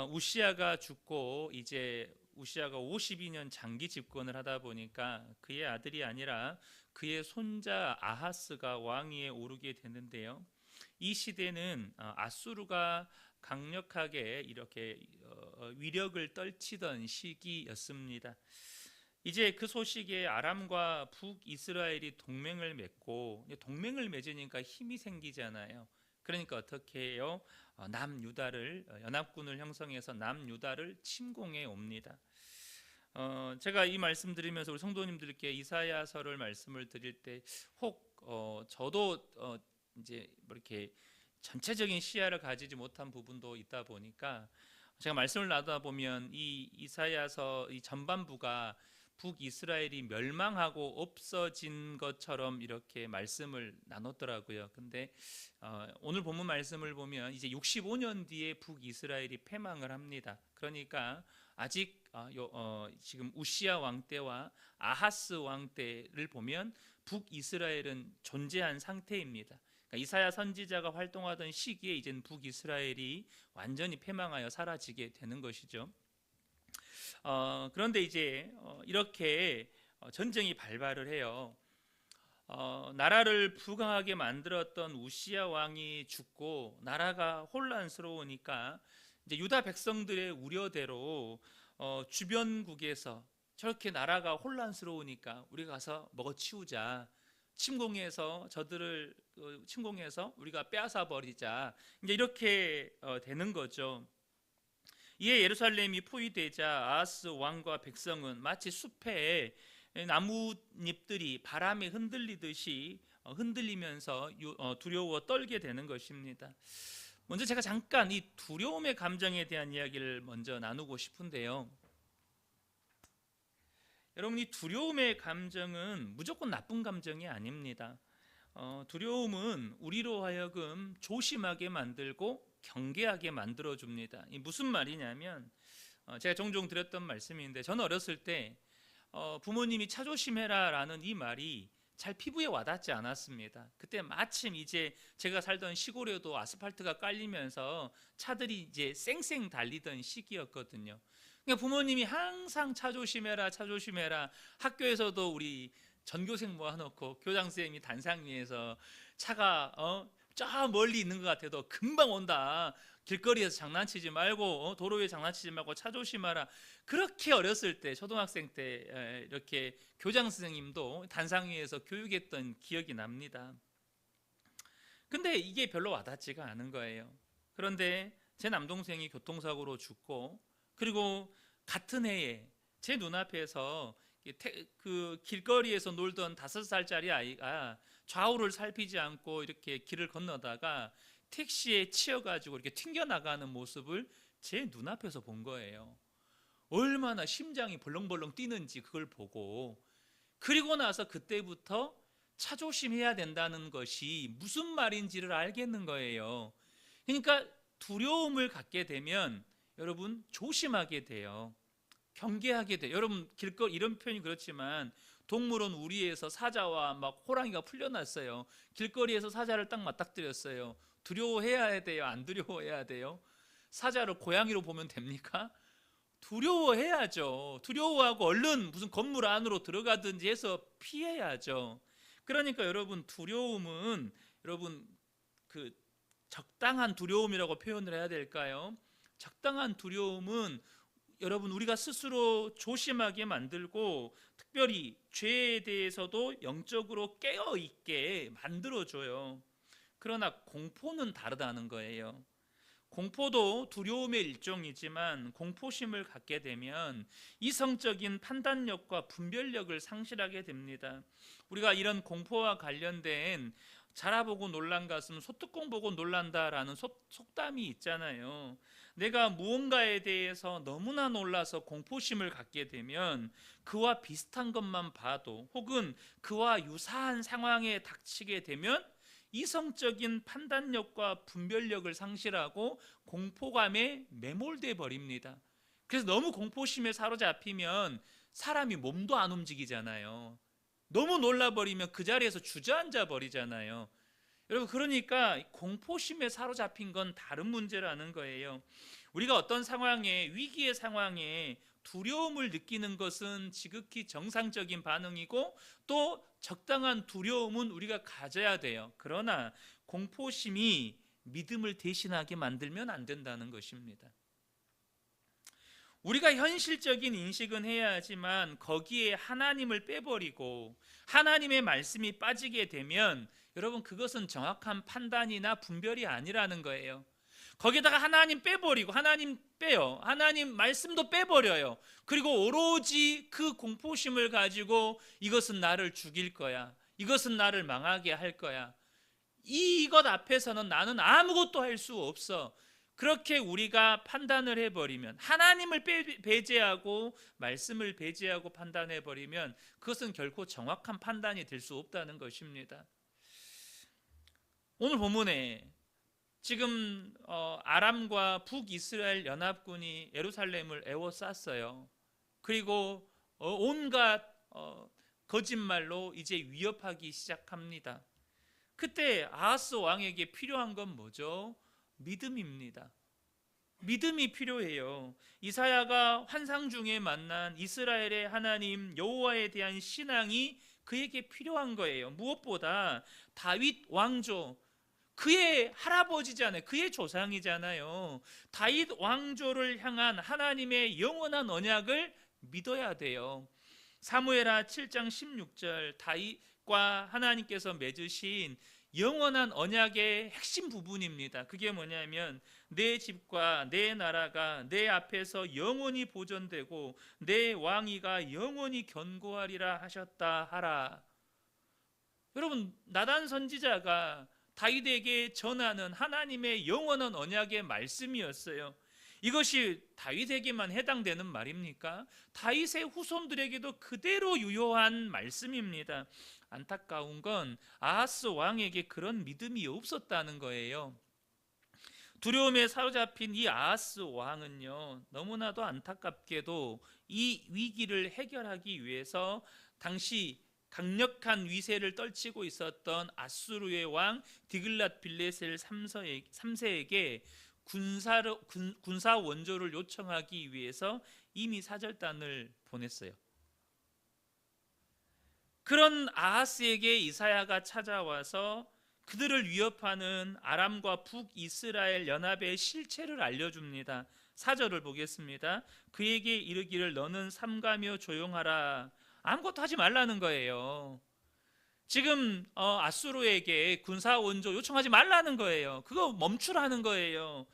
우시아가 죽고 이제 우시아가 52년 장기 집권을 하다 보니까 그의 아들이 아니라 그의 손자 아하스가 왕위에 오르게 되는데요. 이 시대는 아수르가 강력하게 이렇게 위력을 떨치던 시기였습니다. 이제 그 소식에 아람과 북이스라엘이 동맹을 맺고, 동맹을 맺으니까 힘이 생기잖아요. 그러니까 어떻게 해요? 남유다를 연합군을 형성해서 남유다를 침공해 옵니다. 제가 이 말씀 드리면서 우리 성도님들께 이사야서를 말씀을 드릴 때 혹 저도 이제 뭐 이렇게 전체적인 시야를 가지지 못한 부분도 있다 보니까 제가 말씀을 나누다 보면 이 이사야서 이 전반부가 북이스라엘이 멸망하고 없어진 것처럼 이렇게 말씀을 나눴더라고요. 근데 오늘 본문 말씀을 보면 이제 65년 뒤에 북이스라엘이 패망을 합니다. 그러니까 아직 지금 우시아 왕 때와 아하스 왕 때를 보면 북이스라엘은 존재한 상태입니다. 그러니까 이사야 선지자가 활동하던 시기에 이젠 북이스라엘이 완전히 패망하여 사라지게 되는 것이죠. 그런데 이제 이렇게 전쟁이 발발을 해요. 나라를 부강하게 만들었던 우시아 왕이 죽고 나라가 혼란스러우니까 이제 유다 백성들의 우려대로 주변국에서 저렇게 나라가 혼란스러우니까 우리가 가서 먹어치우자, 침공해서 저들을 침공해서 우리가 빼앗아 버리자, 이제 이렇게 되는 거죠. 이에 예루살렘이 포위되자 아하스 왕과 백성은 마치 숲에 나뭇잎들이 바람에 흔들리듯이 흔들리면서 두려워 떨게 되는 것입니다. 먼저 제가 잠깐 이 두려움의 감정에 대한 이야기를 먼저 나누고 싶은데요. 여러분, 이 두려움의 감정은 무조건 나쁜 감정이 아닙니다. 두려움은 우리로 하여금 조심하게 만들고 경계하게 만들어 줍니다. 이 무슨 말이냐면 제가 종종 드렸던 말씀인데, 저는 어렸을 때 부모님이 차 조심해라라는 이 말이 잘 피부에 와닿지 않았습니다. 그때 마침 이제 제가 살던 시골에도 아스팔트가 깔리면서 차들이 이제 쌩쌩 달리던 시기였거든요. 그러니까 부모님이 항상 차 조심해라, 차 조심해라. 학교에서도 우리 전교생 모아놓고 교장 선생님이 단상 위에서 차가 저 멀리 있는 것 같아도 금방 온다, 길거리에서 장난치지 말고 도로 위에 장난치지 말고 차 조심하라. 그렇게 어렸을 때, 초등학생 때 이렇게 교장 선생님도 단상 위에서 교육했던 기억이 납니다. 근데 이게 별로 와닿지가 않은 거예요. 그런데 제 남동생이 교통사고로 죽고, 그리고 같은 해에 제 눈앞에서 그 길거리에서 놀던 5살짜리 아이가 좌우를 살피지 않고 이렇게 길을 건너다가 택시에 치여가지고 이렇게 튕겨나가는 모습을 제 눈앞에서 본 거예요. 얼마나 심장이 벌렁벌렁 뛰는지 그걸 보고, 그리고 나서 그때부터 차 조심해야 된다는 것이 무슨 말인지를 알겠는 거예요. 그러니까 두려움을 갖게 되면 여러분 조심하게 돼요. 경계하게 돼요. 여러분 길거리, 이런 표현이 그렇지만 동물원 우리에서 사자와 막 호랑이가 풀려났어요. 길거리에서 사자를 딱 맞닥뜨렸어요. 두려워해야 돼요? 안 두려워해야 돼요? 사자를 고양이로 보면 됩니까? 두려워해야죠. 두려워하고 얼른 무슨 건물 안으로 들어가든지 해서 피해야죠. 그러니까 여러분, 두려움은 여러분 그 적당한 두려움이라고 표현을 해야 될까요? 적당한 두려움은 여러분 우리가 스스로 조심하게 만들고, 특별히 죄에 대해서도 영적으로 깨어있게 만들어줘요. 그러나 공포는 다르다는 거예요. 공포도 두려움의 일종이지만 공포심을 갖게 되면 이성적인 판단력과 분별력을 상실하게 됩니다. 우리가 이런 공포와 관련된 자라보고 놀란 가슴 소뚜껑 보고 놀란다라는 속담이 있잖아요. 내가 무언가에 대해서 너무나 놀라서 공포심을 갖게 되면 그와 비슷한 것만 봐도, 혹은 그와 유사한 상황에 닥치게 되면 이성적인 판단력과 분별력을 상실하고 공포감에 매몰돼 버립니다. 그래서 너무 공포심에 사로잡히면 사람이 몸도 안 움직이잖아요. 너무 놀라버리면 그 자리에서 주저앉아 버리잖아요. 여러분, 그러니까 공포심에 사로잡힌 건 다른 문제라는 거예요. 우리가 어떤 상황에, 위기의 상황에 두려움을 느끼는 것은 지극히 정상적인 반응이고, 또 적당한 두려움은 우리가 가져야 돼요. 그러나 공포심이 믿음을 대신하게 만들면 안 된다는 것입니다. 우리가 현실적인 인식은 해야 하지만 거기에 하나님을 빼버리고 하나님의 말씀이 빠지게 되면, 여러분, 그것은 정확한 판단이나 분별이 아니라는 거예요. 거기다가 하나님 빼버리고, 하나님 빼요, 하나님 말씀도 빼버려요. 그리고 오로지 그 공포심을 가지고 이것은 나를 죽일 거야, 이것은 나를 망하게 할 거야, 이것 앞에서는 나는 아무것도 할 수 없어, 그렇게 우리가 판단을 해버리면, 하나님을 배제하고 말씀을 배제하고 판단해버리면 그것은 결코 정확한 판단이 될 수 없다는 것입니다. 오늘 본문에 지금 아람과 북이스라엘 연합군이 예루살렘을 에워쌌어요. 그리고 온갖 거짓말로 이제 위협하기 시작합니다. 그때 아하스 왕에게 필요한 건 뭐죠? 믿음입니다. 믿음이 필요해요. 이사야가 환상 중에 만난 이스라엘의 하나님 여호와에 대한 신앙이 그에게 필요한 거예요. 무엇보다 다윗 왕조, 그의 할아버지잖아요. 그의 조상이잖아요. 다윗 왕조를 향한 하나님의 영원한 언약을 믿어야 돼요. 사무엘하 7장 16절, 다윗과 하나님께서 맺으신 영원한 언약의 핵심 부분입니다. 그게 뭐냐면, 내 집과 내 나라가 내 앞에서 영원히 보존되고 내 왕위가 영원히 견고하리라 하셨다 하라. 여러분, 나단 선지자가 다윗에게 전하는 하나님의 영원한 언약의 말씀이었어요. 이것이 다윗에게만 해당되는 말입니까? 다윗의 후손들에게도 그대로 유효한 말씀입니다. 안타까운 건 아하스 왕에게 그런 믿음이 없었다는 거예요. 두려움에 사로잡힌 이 아하스 왕은요, 너무나도 안타깝게도 이 위기를 해결하기 위해서 당시 강력한 위세를 떨치고 있었던 아수르의 왕 디글랏 빌레셀 3세에게 군사 원조를 요청하기 위해서 이미 사절단을 보냈어요. 그런 아하스에게 이사야가 찾아와서 그들을 위협하는 아람과 북이스라엘 연합의 실체를 알려줍니다. 4절을 보겠습니다. 그에게 이르기를 너는 삼가며 조용하라. 아무것도 하지 말라는 거예요. 지금 아수르에게 군사 원조 요청하지 말라는 거예요. 그거 멈추라는 거예요.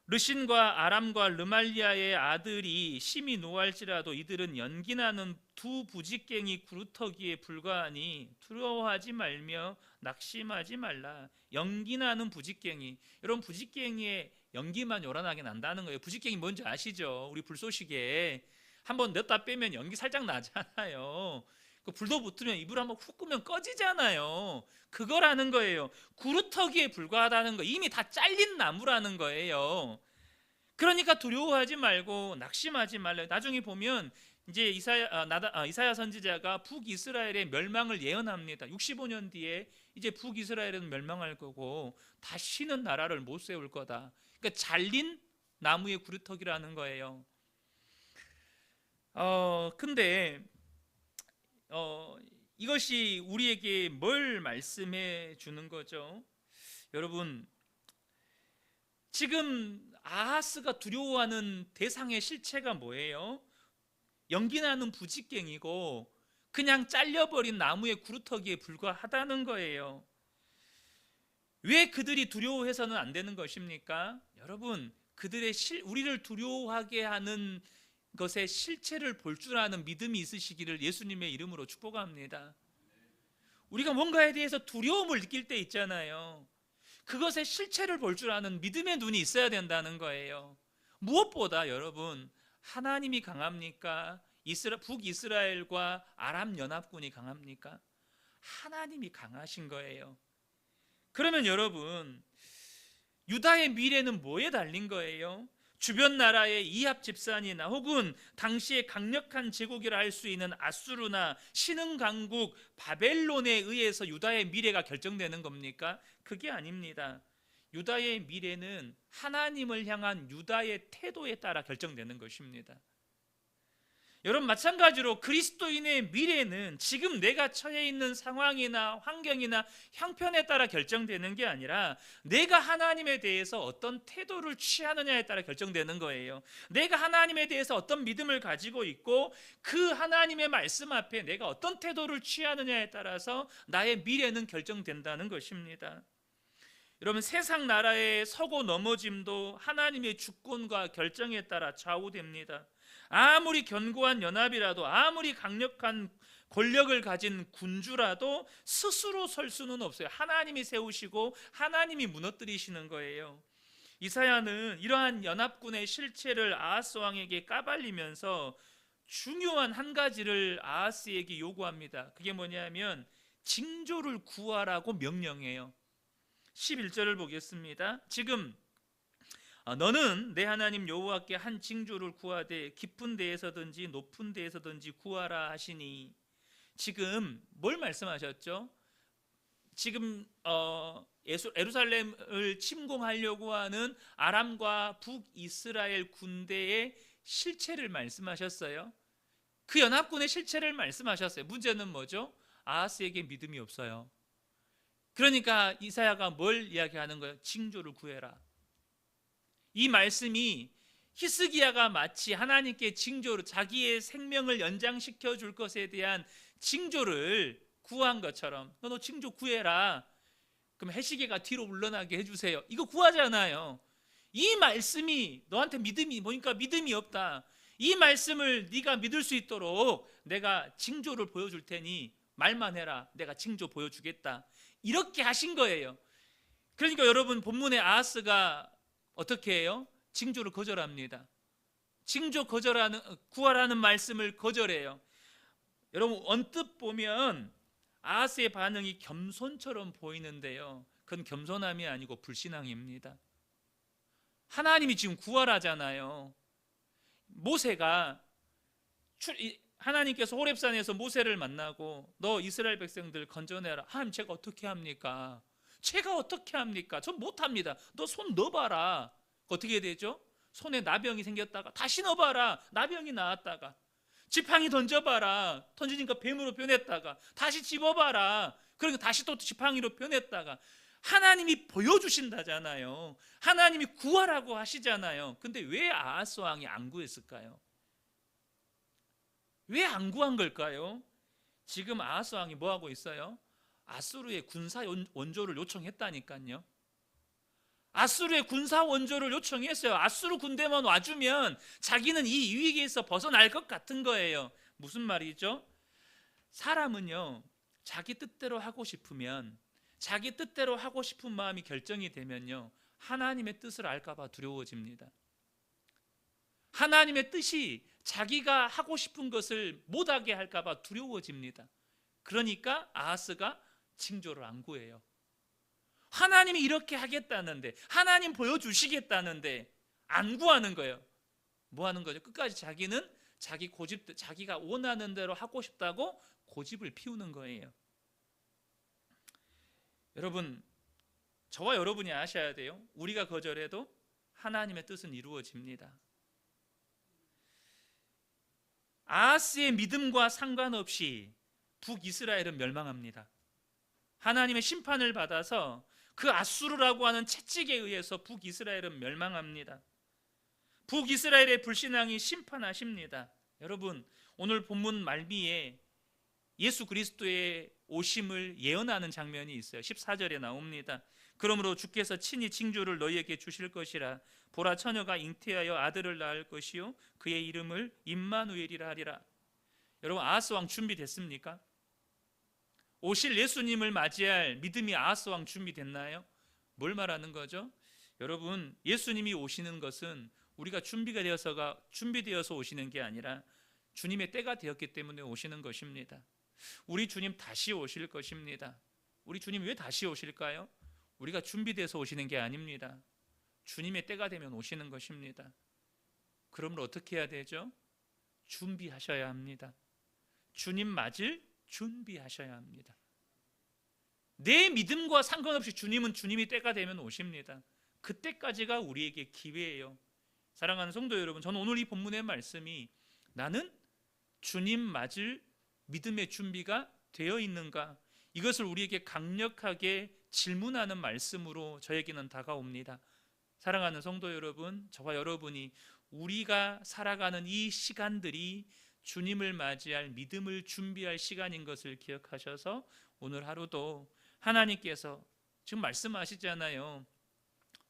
르신과 아람과 르말리아의 아들이 심히 노할지라도 이들은 연기나는 두 부직갱이 구루터기에 불과하니 두려워하지 말며 낙심하지 말라. 연기나는 부직갱이, 여러분, 부직갱이의 연기만 요란하게 난다는 거예요. 부직갱이 뭔지 아시죠? 우리 불쏘시개 한번 넣었다 빼면 연기 살짝 나잖아요. 그 불도 붙으면 이불 한번 훅 끄면 꺼지잖아요. 그거라는 거예요. 구루터기에 불과하다는 거, 이미 다 잘린 나무라는 거예요. 그러니까 두려워하지 말고 낙심하지 말라. 나중에 보면 이제 이사야 선지자가 북이스라엘의 멸망을 예언합니다. 65년 뒤에 이제 북이스라엘은 멸망할 거고 다시는 나라를 못 세울 거다. 그러니까 잘린 나무의 구루터기라는 거예요. 근데 이것이 우리에게 뭘 말씀해 주는 거죠? 여러분, 지금 아하스가 두려워하는 대상의 실체가 뭐예요? 연기나는 부직갱이고 그냥 잘려버린 나무의 구루터기에 불과하다는 거예요. 왜 그들이 두려워해서는 안 되는 것입니까? 여러분, 그들의 우리를 두려워하게 하는 것의 실체를 볼 줄 아는 믿음이 있으시기를 예수님의 이름으로 축복합니다. 우리가 뭔가에 대해서 두려움을 느낄 때 있잖아요. 그것의 실체를 볼 줄 아는 믿음의 눈이 있어야 된다는 거예요. 무엇보다 여러분, 하나님이 강합니까? 북이스라엘과 아람 연합군이 강합니까? 하나님이 강하신 거예요. 그러면 여러분, 유다의 미래는 뭐에 달린 거예요? 주변 나라의 이합 집산이나 혹은 당시의 강력한 제국이라 할 수 있는 아수르나 신흥 강국 바벨론에 의해서 유다의 미래가 결정되는 겁니까? 그게 아닙니다. 유다의 미래는 하나님을 향한 유다의 태도에 따라 결정되는 것입니다. 여러분, 마찬가지로 그리스도인의 미래는 지금 내가 처해 있는 상황이나 환경이나 형편에 따라 결정되는 게 아니라 내가 하나님에 대해서 어떤 태도를 취하느냐에 따라 결정되는 거예요. 내가 하나님에 대해서 어떤 믿음을 가지고 있고 그 하나님의 말씀 앞에 내가 어떤 태도를 취하느냐에 따라서 나의 미래는 결정된다는 것입니다. 여러분, 세상 나라의 서고 넘어짐도 하나님의 주권과 결정에 따라 좌우됩니다. 아무리 견고한 연합이라도, 아무리 강력한 권력을 가진 군주라도 스스로 설 수는 없어요. 하나님이 세우시고 하나님이 무너뜨리시는 거예요. 이사야는 이러한 연합군의 실체를 아하스 왕에게 까발리면서 중요한 한 가지를 아하스에게 요구합니다. 그게 뭐냐면 징조를 구하라고 명령해요. 11절을 보겠습니다. 지금 너는 내 하나님 여호와께 한 징조를 구하되 깊은 데에서든지 높은 데에서든지 구하라 하시니, 지금 뭘 말씀하셨죠? 지금 예루살렘을 침공하려고 하는 아람과 북이스라엘 군대의 실체를 말씀하셨어요. 그 연합군의 실체를 말씀하셨어요. 문제는 뭐죠? 아하스에게 믿음이 없어요. 그러니까 이사야가 뭘 이야기하는 거예요? 징조를 구해라. 이 말씀이 히스기야가 마치 하나님께 징조로 자기의 생명을 연장시켜 줄 것에 대한 징조를 구한 것처럼, 너 징조 구해라. 그럼 해시계가 뒤로 물러나게 해주세요. 이거 구하잖아요. 이 말씀이 너한테 믿음이 뭐니까 믿음이 없다. 이 말씀을 네가 믿을 수 있도록 내가 징조를 보여줄 테니 말만 해라. 내가 징조 보여주겠다. 이렇게 하신 거예요. 그러니까 여러분, 본문의 아하스가 어떻게 해요? 징조를 거절합니다. 징조 구하라는 말씀을 거절해요. 여러분, 언뜻 보면 아하스의 반응이 겸손처럼 보이는데요, 그건 겸손함이 아니고 불신앙입니다. 하나님이 지금 구하라잖아요. 모세가 하나님께서 호렙산에서 모세를 만나고 너 이스라엘 백성들 건져내라. 하나님, 제가 어떻게 합니까? 제가 어떻게 합니까? 전 못합니다. 너 손 넣어봐라. 어떻게 되죠? 손에 나병이 생겼다가 다시 넣어봐라. 나병이 나왔다가 지팡이 던져봐라. 던지니까 뱀으로 변했다가 다시 집어봐라. 그러니까 다시 또 지팡이로 변했다가. 하나님이 보여주신다잖아요. 하나님이 구하라고 하시잖아요. 근데 왜 아하스 왕이 안 구했을까요? 왜 안 구한 걸까요? 지금 아하스 왕이 뭐 하고 있어요? 아수르의 군사 원조를 요청했다니까요. 아수르의 군사 원조를 요청했어요. 아수르 군대만 와주면 자기는 이 위기에서 벗어날 것 같은 거예요. 무슨 말이죠? 사람은요, 자기 뜻대로 하고 싶으면, 자기 뜻대로 하고 싶은 마음이 결정이 되면요, 하나님의 뜻을 알까 봐 두려워집니다. 하나님의 뜻이 자기가 하고 싶은 것을 못하게 할까 봐 두려워집니다. 그러니까 아하스가 징조를 안 구해요. 하나님이 이렇게 하겠다는데, 하나님 보여주시겠다는데 안 구하는 거예요. 뭐 하는 거죠? 끝까지 자기는 자기 고집, 자기가 원하는 대로 하고 싶다고 고집을 피우는 거예요. 여러분, 저와 여러분이 아셔야 돼요. 우리가 거절해도 하나님의 뜻은 이루어집니다. 아하스의 믿음과 상관없이 북이스라엘은 멸망합니다. 하나님의 심판을 받아서 그 아수르라고 하는 채찍에 의해서 북이스라엘은 멸망합니다. 북이스라엘의 불신앙이 심판하십니다. 여러분, 오늘 본문 말미에 예수 그리스도의 오심을 예언하는 장면이 있어요. 14절에 나옵니다. 그러므로 주께서 친히 징조를 너희에게 주실 것이라. 보라, 처녀가 잉태하여 아들을 낳을 것이요 그의 이름을 임마누엘이라 하리라. 여러분, 아하스 왕 준비됐습니까? 오실 예수님을 맞이할 믿음이 아하스 왕 준비됐나요? 뭘 말하는 거죠? 여러분, 예수님이 오시는 것은 우리가 준비되어서 오시는 게 아니라 주님의 때가 되었기 때문에 오시는 것입니다. 우리 주님 다시 오실 것입니다. 우리 주님 왜 다시 오실까요? 우리가 준비돼서 오시는 게 아닙니다. 주님의 때가 되면 오시는 것입니다. 그러면 어떻게 해야 되죠? 준비하셔야 합니다. 주님 맞을 준비하셔야 합니다. 내 믿음과 상관없이 주님이 때가 되면 오십니다. 그때까지가 우리에게 기회예요. 사랑하는 성도 여러분, 저는 오늘 이 본문의 말씀이 나는 주님 맞을 믿음의 준비가 되어 있는가, 이것을 우리에게 강력하게 질문하는 말씀으로 저에게는 다가옵니다. 사랑하는 성도 여러분, 저와 여러분이 우리가 살아가는 이 시간들이 주님을 맞이할 믿음을 준비할 시간인 것을 기억하셔서 오늘 하루도 하나님께서 지금 말씀하시잖아요.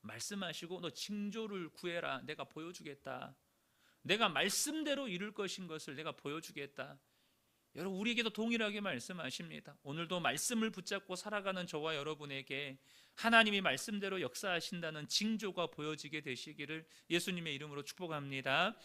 말씀하시고 너 징조를 구해라. 내가 보여주겠다. 내가 말씀대로 이룰 것인 것을 내가 보여주겠다. 여러분, 우리에게도 동일하게 말씀하십니다. 오늘도 말씀을 붙잡고 살아가는 저와 여러분에게 하나님이 말씀대로 역사하신다는 징조가 보여지게 되시기를 예수님의 이름으로 축복합니다.